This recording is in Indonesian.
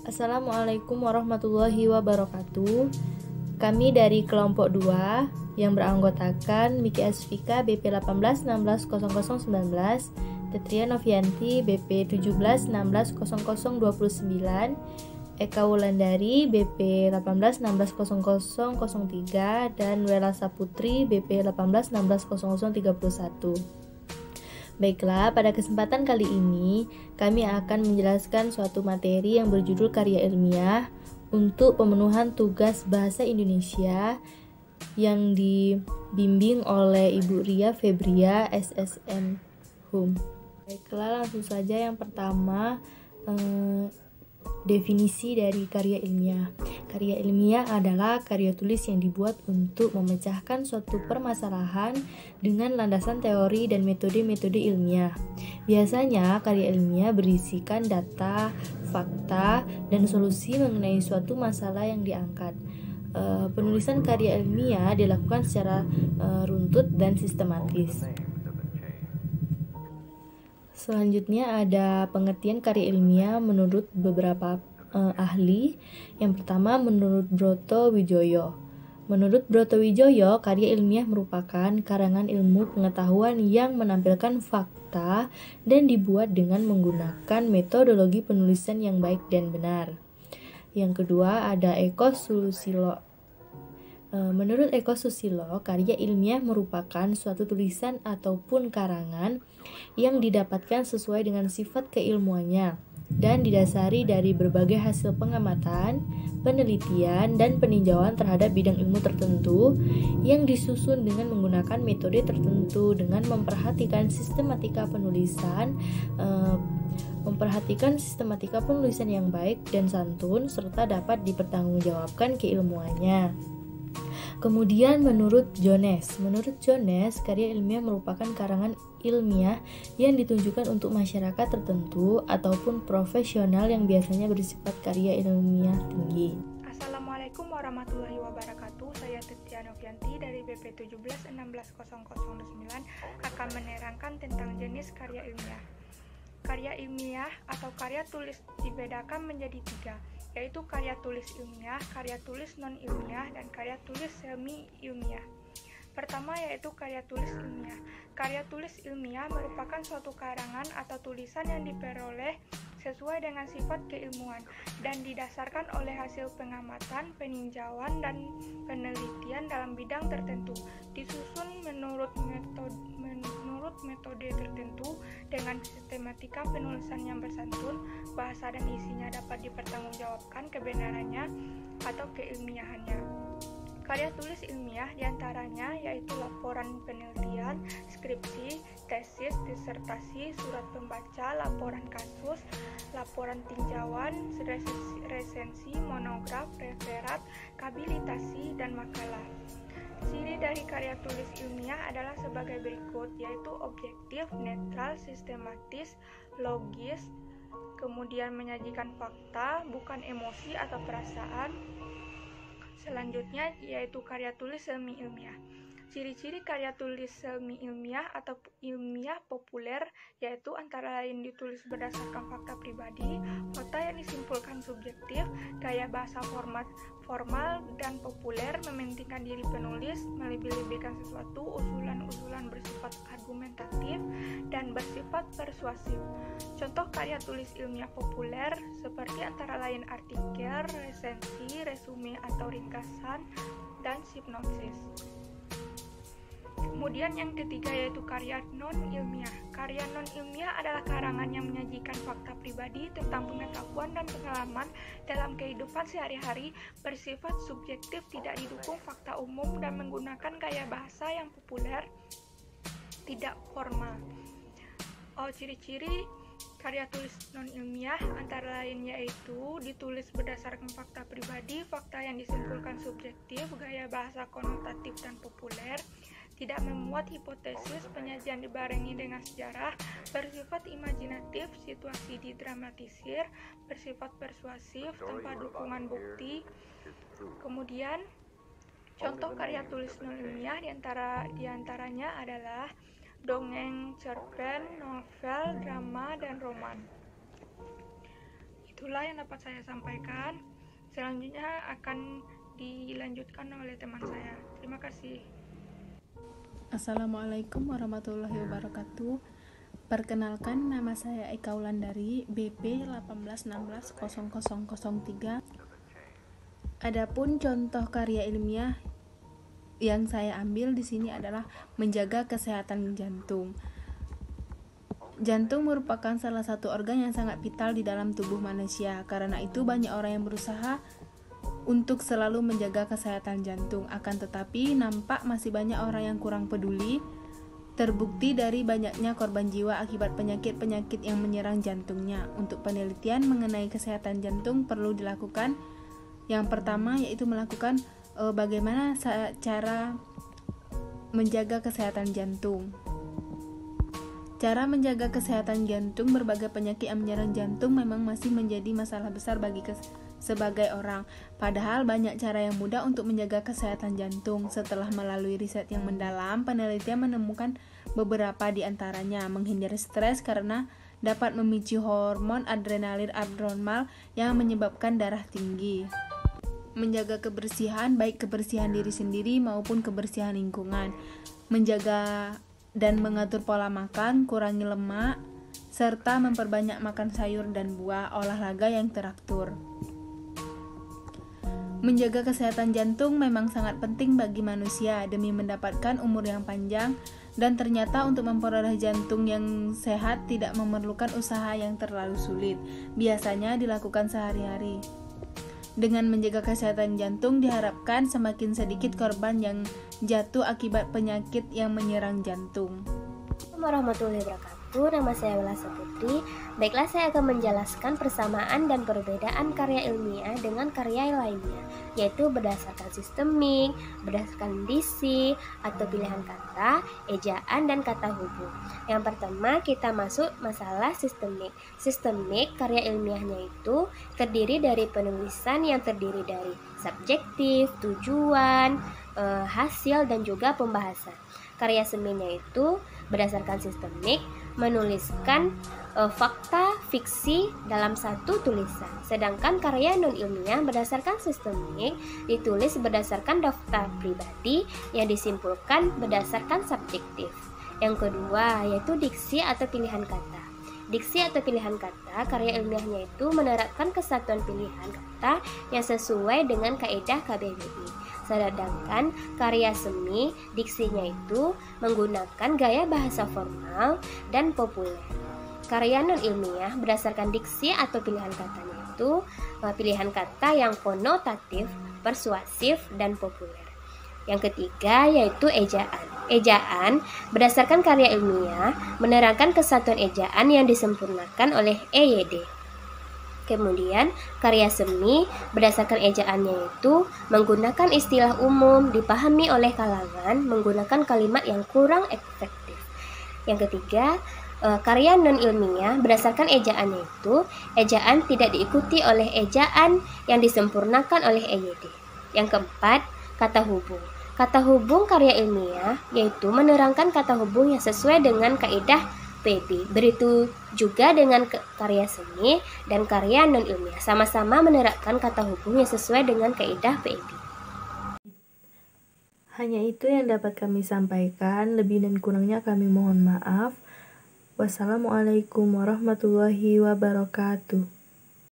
Assalamualaikum warahmatullahi wabarakatuh. Kami dari kelompok 2 yang beranggotakan Miki Asfika BP 18160019, Tetria Novianti BP 17160029, Eka Wulandari BP 18160003, dan Wela Saputri BP 18160031. Baiklah, pada kesempatan kali ini kami akan menjelaskan suatu materi yang berjudul karya ilmiah untuk pemenuhan tugas bahasa Indonesia yang dibimbing oleh Ibu Ria Febria SSN Hum. Baiklah, langsung saja yang pertama, definisi dari karya ilmiah. Karya ilmiah adalah karya tulis yang dibuat untuk memecahkan suatu permasalahan dengan landasan teori dan metode-metode ilmiah. Biasanya karya ilmiah berisikan data, fakta, dan solusi mengenai suatu masalah yang diangkat. Penulisan karya ilmiah dilakukan secara runtut dan sistematis. Selanjutnya ada pengertian karya ilmiah menurut beberapa ahli. Yang pertama, menurut Broto Wijoyo. Menurut Broto Wijoyo, karya ilmiah merupakan karangan ilmu pengetahuan yang menampilkan fakta dan dibuat dengan menggunakan metodologi penulisan yang baik dan benar. Yang kedua, ada Eko Susilo. Menurut Eko Susilo, karya ilmiah merupakan suatu tulisan ataupun karangan yang didapatkan sesuai dengan sifat keilmuannya dan didasari dari berbagai hasil pengamatan, penelitian, dan peninjauan terhadap bidang ilmu tertentu yang disusun dengan menggunakan metode tertentu dengan memperhatikan sistematika penulisan yang baik dan santun serta dapat dipertanggungjawabkan keilmuannya. Kemudian menurut Jones, karya ilmiah merupakan karangan ilmiah yang ditunjukkan untuk masyarakat tertentu ataupun profesional yang biasanya bersifat karya ilmiah tinggi. Assalamualaikum warahmatullahi wabarakatuh. Saya Tetria Novianti dari BP 17160009 akan menerangkan tentang jenis karya ilmiah. Karya ilmiah atau karya tulis dibedakan menjadi 3, yaitu karya tulis ilmiah, karya tulis non-ilmiah, dan karya tulis semi-ilmiah. Pertama yaitu karya tulis ilmiah. Karya tulis ilmiah merupakan suatu karangan atau tulisan yang diperoleh sesuai dengan sifat keilmuan dan didasarkan oleh hasil pengamatan, peninjauan, dan penelitian dalam bidang tertentu, disusun menurut metode tertentu dengan sistematika penulisan yang bersantun, bahasa dan isinya dapat dipertanggungjawabkan kebenarannya atau keilmiahannya. Karya tulis ilmiah diantaranya yaitu laporan penelitian, skripsi, tesis, disertasi, surat pembaca, laporan kasus, laporan tinjauan, resensi, monograf, referat, habilitasi, dan makalah. Ciri dari karya tulis ilmiah adalah sebagai berikut, yaitu objektif, netral, sistematis, logis, kemudian menyajikan fakta, bukan emosi atau perasaan. Selanjutnya yaitu karya tulis semi-ilmiah. Ciri-ciri karya tulis semi-ilmiah atau ilmiah populer yaitu antara lain ditulis berdasarkan fakta pribadi, fakta yang disimpulkan subjektif, gaya bahasa formal dan populer, mementingkan diri penulis, melebih-lebihkan sesuatu, usulan-usulan bersifat argumentatif, dan bersifat persuasif. Contoh karya tulis ilmiah populer seperti antara lain artikel, resensi, resume atau ringkasan, dan sinopsis. Kemudian yang ketiga yaitu karya non-ilmiah. Karya non-ilmiah adalah karangan yang menyajikan fakta pribadi tentang pengetahuan dan pengalaman dalam kehidupan sehari-hari, bersifat subjektif, tidak didukung fakta umum, dan menggunakan gaya bahasa yang populer, tidak formal. Ciri-ciri karya tulis non-ilmiah antara lain yaitu ditulis berdasarkan fakta pribadi, fakta yang disimpulkan subjektif, gaya bahasa konotatif dan populer, tidak memuat hipotesis, penyajian dibarengi dengan sejarah, bersifat imajinatif, situasi didramatisir, bersifat persuasif tanpa dukungan bukti. Kemudian contoh karya tulis non-ilmiah diantaranya adalah dongeng, cerpen, novel, drama, dan roman. Itu itulah yang dapat saya sampaikan. Selanjutnya akan dilanjutkan oleh teman saya. Terima kasih. Assalamualaikum warahmatullahi wabarakatuh. Perkenalkan, nama saya Eka Wulandari, BP 181600003. Adapun contoh karya ilmiah yang saya ambil di sini adalah menjaga kesehatan jantung. Jantung merupakan salah satu organ yang sangat vital di dalam tubuh manusia. Karena itu banyak orang yang berusaha untuk selalu menjaga kesehatan jantung. Akan tetapi nampak masih banyak orang yang kurang peduli. Terbukti dari banyaknya korban jiwa akibat penyakit-penyakit yang menyerang jantungnya. Untuk penelitian mengenai kesehatan jantung perlu dilakukan. Yang pertama yaitu melakukan bagaimana cara menjaga kesehatan jantung. Cara menjaga kesehatan jantung, berbagai penyakit yang menyerang jantung memang masih menjadi masalah besar bagi sebagai orang. Padahal banyak cara yang mudah untuk menjaga kesehatan jantung. Setelah melalui riset yang mendalam, penelitian menemukan beberapa di antaranya: menghindari stres karena dapat memicu hormon adrenalin abnormal yang menyebabkan darah tinggi. Menjaga kebersihan, baik kebersihan diri sendiri maupun kebersihan lingkungan. Menjaga dan mengatur pola makan, kurangi lemak, serta memperbanyak makan sayur dan buah, olahraga yang teratur. Menjaga kesehatan jantung memang sangat penting bagi manusia demi mendapatkan umur yang panjang, dan ternyata untuk memperoleh jantung yang sehat tidak memerlukan usaha yang terlalu sulit. Biasanya dilakukan sehari-hari. Dengan menjaga kesehatan jantung diharapkan semakin sedikit korban yang jatuh akibat penyakit yang menyerang jantung. Assalamualaikum warahmatullahi wabarakatuh. Nama saya Welasa Putri. Baiklah, saya akan menjelaskan persamaan dan perbedaan karya ilmiah dengan karya lainnya, yaitu berdasarkan sistemik, berdasarkan diksi atau pilihan kata, ejaan, dan kata hubung. Yang pertama kita masuk masalah sistemik. Sistemik karya ilmiahnya itu terdiri dari penulisan yang terdiri dari subjektif, tujuan, hasil, dan juga pembahasan. Karya seminya itu berdasarkan sistemik menuliskan fakta fiksi dalam satu tulisan. Sedangkan karya non-ilmiah berdasarkan sistemik ditulis berdasarkan daftar pribadi yang disimpulkan berdasarkan subjektif. Yang kedua yaitu diksi atau pilihan kata. Diksi atau pilihan kata, karya ilmiahnya itu menerapkan kesatuan pilihan kata yang sesuai dengan kaidah KBBI. Sedangkan karya semi, diksinya itu menggunakan gaya bahasa formal dan populer. Karya non-ilmiah berdasarkan diksi atau pilihan katanya itu pilihan kata yang konotatif, persuasif, dan populer. Yang ketiga yaitu ejaan. Ejaan berdasarkan karya ilmiah menerangkan kesatuan ejaan yang disempurnakan oleh EYD. Kemudian karya semi berdasarkan ejaannya itu menggunakan istilah umum dipahami oleh kalangan menggunakan kalimat yang kurang efektif. Yang ketiga karya non-ilmiah berdasarkan ejaannya itu ejaan tidak diikuti oleh ejaan yang disempurnakan oleh EYD. Yang keempat kata hubung. Kata hubung karya ilmiah yaitu menerangkan kata hubung yang sesuai dengan kaidah PB. Begitu juga dengan karya seni dan karya non-ilmiah, sama-sama menerapkan kata hubung yang sesuai dengan kaidah PB. Hanya itu yang dapat kami sampaikan, lebih dan kurangnya kami mohon maaf. Wassalamualaikum warahmatullahi wabarakatuh.